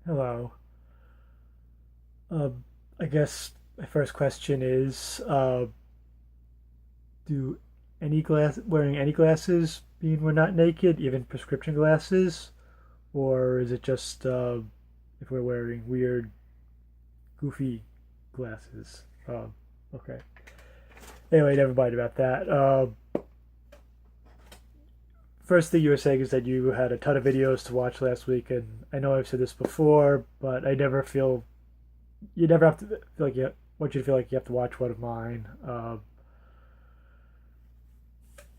Hello. Um, I guess my first question is, do any glass wearing any glasses mean we're not naked, even prescription glasses, or is it just if we're wearing weird, goofy glasses? Okay. Anyway, never mind about that. First thing you were saying is that you had a ton of videos to watch last week, and I know I've said this before, but I never feel you never have to feel like you want you to feel like you have to watch one of mine.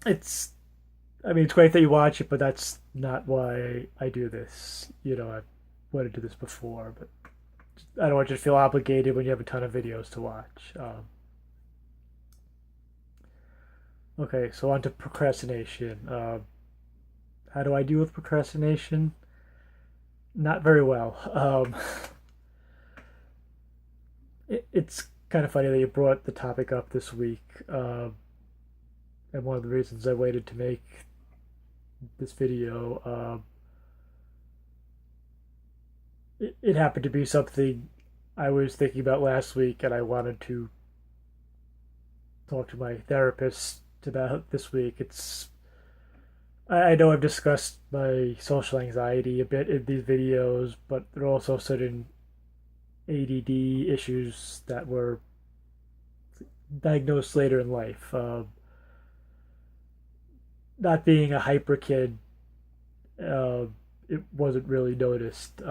It's I mean it's great that you watch it, but that's not why I do this. I wanted to do this before, but I don't want you to feel obligated when you have a ton of videos to watch. Okay, so on to procrastination. How do I deal with procrastination? Not very well. It's kind of funny that you brought the topic up this week. And one of the reasons I waited to make this video, it happened to be something I was thinking about last week, and I wanted to talk to my therapist about this week. I know I've discussed my social anxiety a bit in these videos, but there are also certain ADD issues that were diagnosed later in life. Not being a hyper kid, uh, it wasn't really noticed.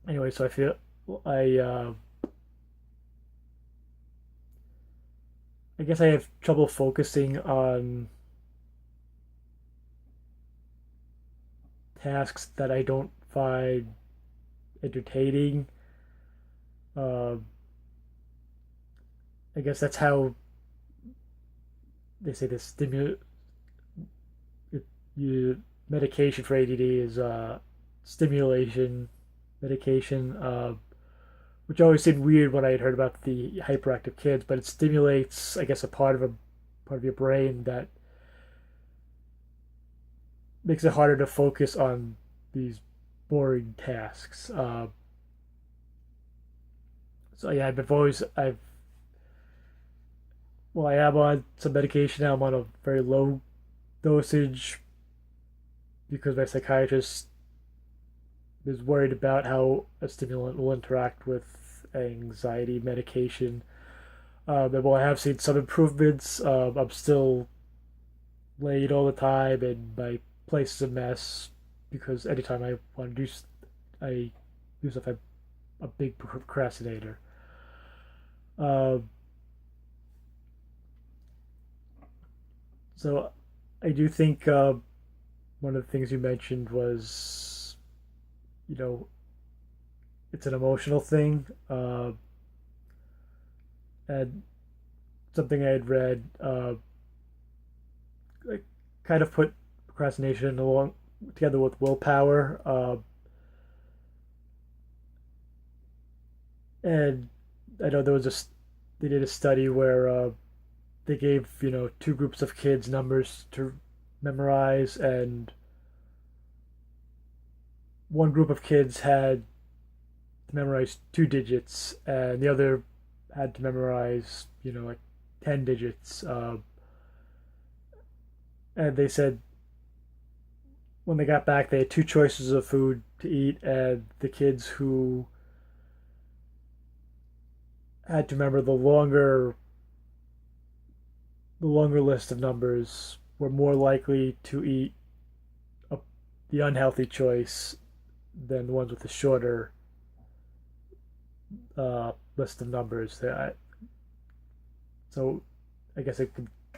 Anyway, so I feel I I guess I have trouble focusing on tasks that I don't find entertaining. Uh, I guess that's how they say the you medication for ADD is stimulation medication, which always seemed weird when I had heard about the hyperactive kids, but it stimulates, I guess, a part of your brain that makes it harder to focus on these boring tasks. So yeah, I've well, I am on some medication now. I'm on a very low dosage because my psychiatrist is worried about how a stimulant will interact with anxiety medication. And while I have seen some improvements, I'm still late all the time, and my place is a mess because anytime I want to I do stuff. I'm a big procrastinator. Um, so I do think one of the things you mentioned was, you know, it's an emotional thing, and something I had read, like, kind of put procrastination along together with willpower. And I know they did a study where they gave two groups of kids numbers to memorize, and one group of kids had to memorize 2 digits, and the other had to memorize like 10 digits. And they said when they got back, they had two choices of food to eat, and the kids who had to remember the longer list of numbers were more likely to eat a, the unhealthy choice than the ones with the shorter list of numbers. So I guess it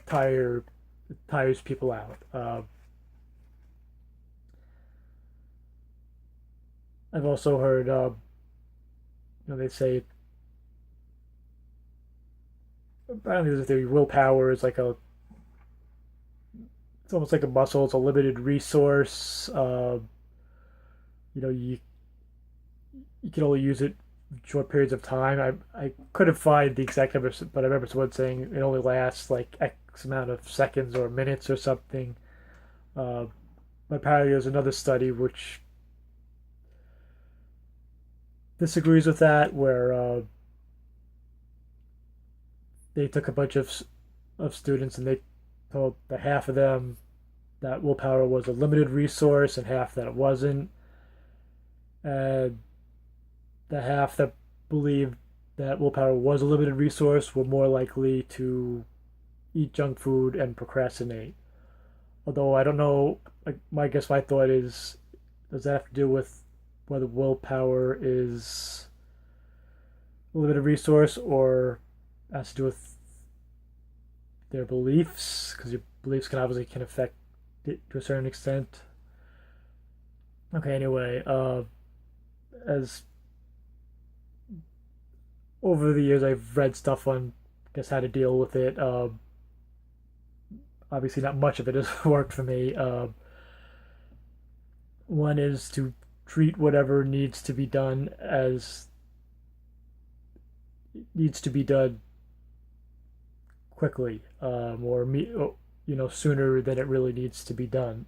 tires people out. I've also heard they say apparently there's a theory willpower is like a it's almost like a muscle. It's a limited resource. You know, you can only use it short periods of time. I couldn't find the exact numbers, but I remember someone saying it only lasts like X amount of seconds or minutes or something. Uh, but apparently, there's another study which disagrees with that, where they took a bunch of students and they told the half of them that willpower was a limited resource and half that it wasn't. And the half that believed that willpower was a limited resource were more likely to eat junk food and procrastinate. Although I don't know, like my guess, my thought is, does that have to do with whether willpower is a limited resource or has to do with their beliefs? Because your beliefs can affect it to a certain extent. Okay, anyway, as over the years I've read stuff on guess how to deal with it. Obviously, not much of it has worked for me. One is to treat whatever needs to be done quickly, or sooner than it really needs to be done.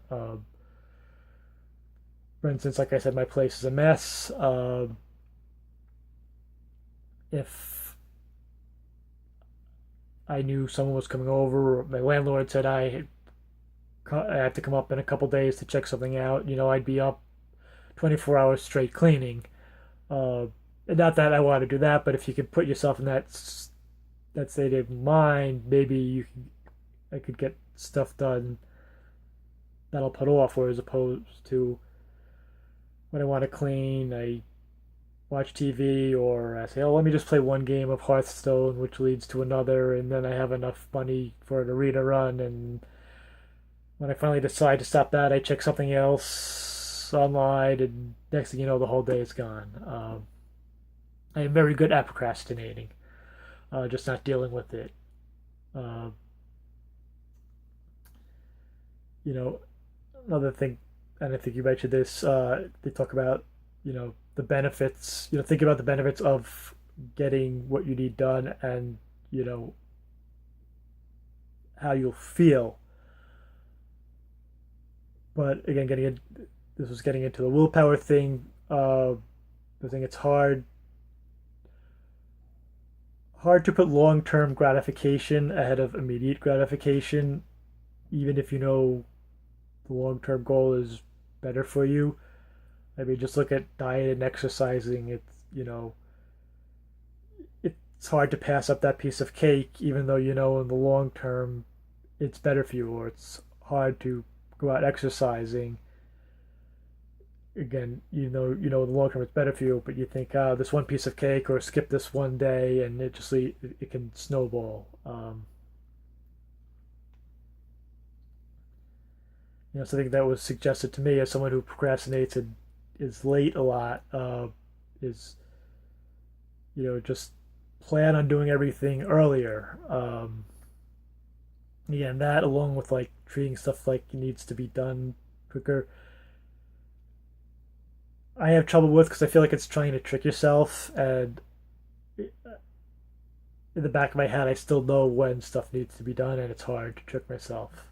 For instance, like I said, my place is a mess. If I knew someone was coming over, or my landlord said I had to come up in a couple days to check something out, I'd be up 24 hours straight cleaning. Uh, and not that I want to do that, but if you could put yourself in that state of mind, maybe I could get stuff done that'll put off, whereas opposed to when I want to clean, I watch TV or I say, oh, let me just play one game of Hearthstone, which leads to another, and then I have enough money for an arena run. And when I finally decide to stop that, I check something else online, and next thing you know, the whole day is gone. I am very good at procrastinating, just not dealing with it. Uh, you know, Another thing, and I think you mentioned this, they talk about, the benefits, think about the benefits of getting what you need done and, you know, how you'll feel. But again, this was getting into the willpower thing. I think it's hard to put long-term gratification ahead of immediate gratification, even if you know the long-term goal is better for you. I mean, just look at diet and exercising. It's hard to pass up that piece of cake, even though in the long term it's better for you, or it's hard to go out exercising. Again, in the long term it's better for you, but you think, this one piece of cake, or skip this one day, and it can snowball. Something that was suggested to me as someone who procrastinates and is late a lot, is just plan on doing everything earlier. Again, that along with like treating stuff like it needs to be done quicker, I have trouble with because I feel like it's trying to trick yourself. And in the back of my head, I still know when stuff needs to be done, and it's hard to trick myself.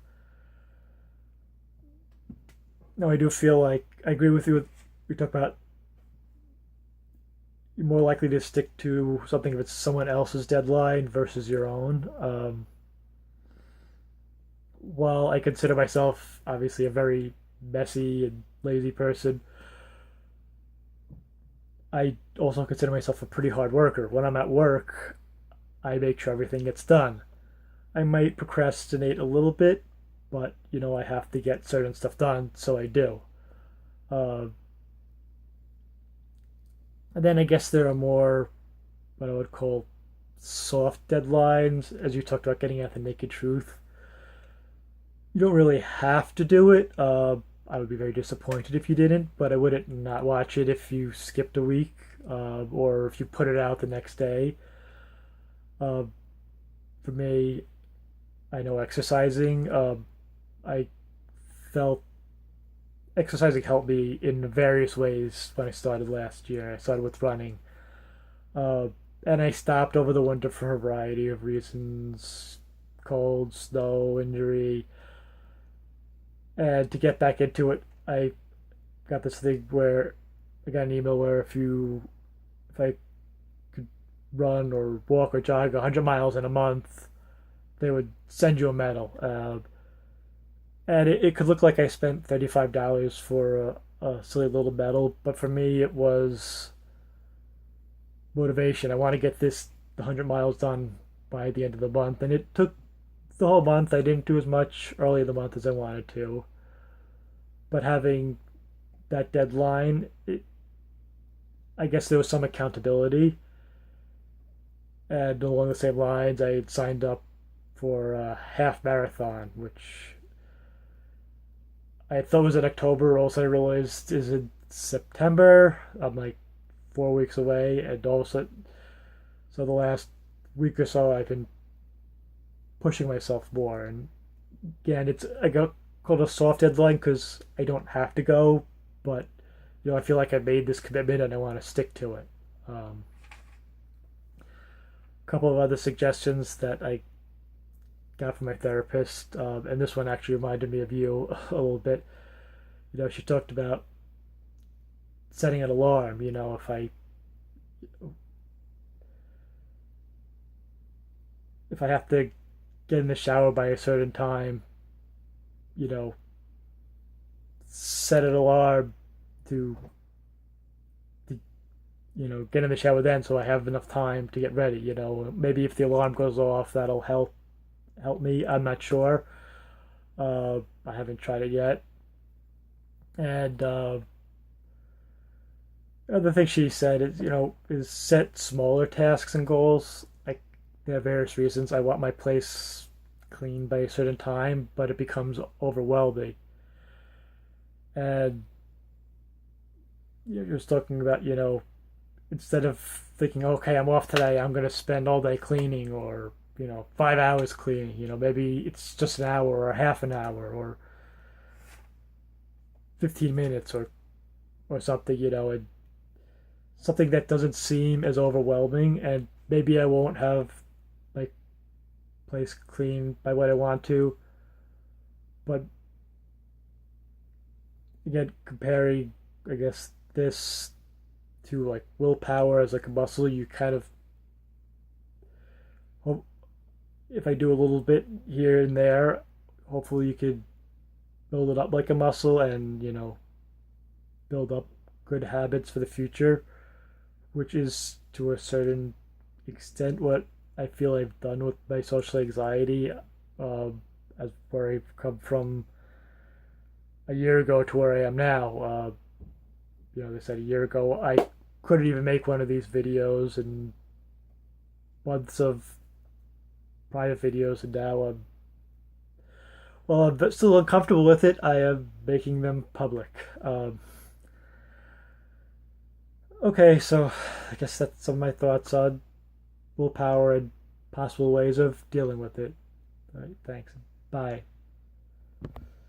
Now, I do feel like I agree with you. We talk about you're more likely to stick to something if it's someone else's deadline versus your own. While I consider myself obviously a very messy and lazy person, I also consider myself a pretty hard worker. When I'm at work, I make sure everything gets done. I might procrastinate a little bit, but I have to get certain stuff done, so I do. Uh, and then I guess there are more what I would call soft deadlines, as you talked about getting at the naked truth. You don't really have to do it. I would be very disappointed if you didn't, but I wouldn't not watch it if you skipped a week, or if you put it out the next day. Uh, for me, I know exercising. I felt exercising helped me in various ways when I started last year. I started with running, uh, and I stopped over the winter for a variety of reasons: cold, snow, injury. And to get back into it, I got this thing where I got an email where if you if I could run or walk or jog 100 miles in a month, they would send you a medal. And it could look like I spent $35 for a silly little medal, but for me, it was motivation. I want to get this 100 miles done by the end of the month. And it took the whole month. I didn't do as much early in the month as I wanted to. But having that deadline, I guess there was some accountability. And along the same lines, I had signed up for a half marathon, which I thought was in October. Also, I realized is in September. I'm like 4 weeks away, and also, so the last week or so, I've been pushing myself more. And again, it's I got called a soft deadline because I don't have to go, but I feel like I made this commitment and I want to stick to it. A couple of other suggestions that I got from my therapist, and this one actually reminded me of you a little bit. She talked about setting an alarm. If I have to get in the shower by a certain time, you know, set an alarm to, get in the shower then, so I have enough time to get ready. Maybe if the alarm goes off, that'll help me. I'm not sure. I haven't tried it yet. And the thing she said is, is set smaller tasks and goals. Like, there are various reasons. I want my place clean by a certain time, but it becomes overwhelming. And you're just talking about, instead of thinking, okay, I'm off today, I'm going to spend all day cleaning, or 5 hours cleaning. Maybe it's just an hour or half an hour or 15 minutes or something. And something that doesn't seem as overwhelming, and maybe I won't have my place clean by what I want to. But again, comparing, I guess, this to like willpower as like a muscle, you kind of hope if I do a little bit here and there, hopefully you could build it up like a muscle, and build up good habits for the future, which is to a certain extent what I feel I've done with my social anxiety, as where I've come from a year ago to where I am now. They said a year ago I couldn't even make one of these videos, and months of private videos, and now I'm still uncomfortable with it. I am making them public. Okay, so I guess that's some of my thoughts on willpower and possible ways of dealing with it. All right, thanks. Bye.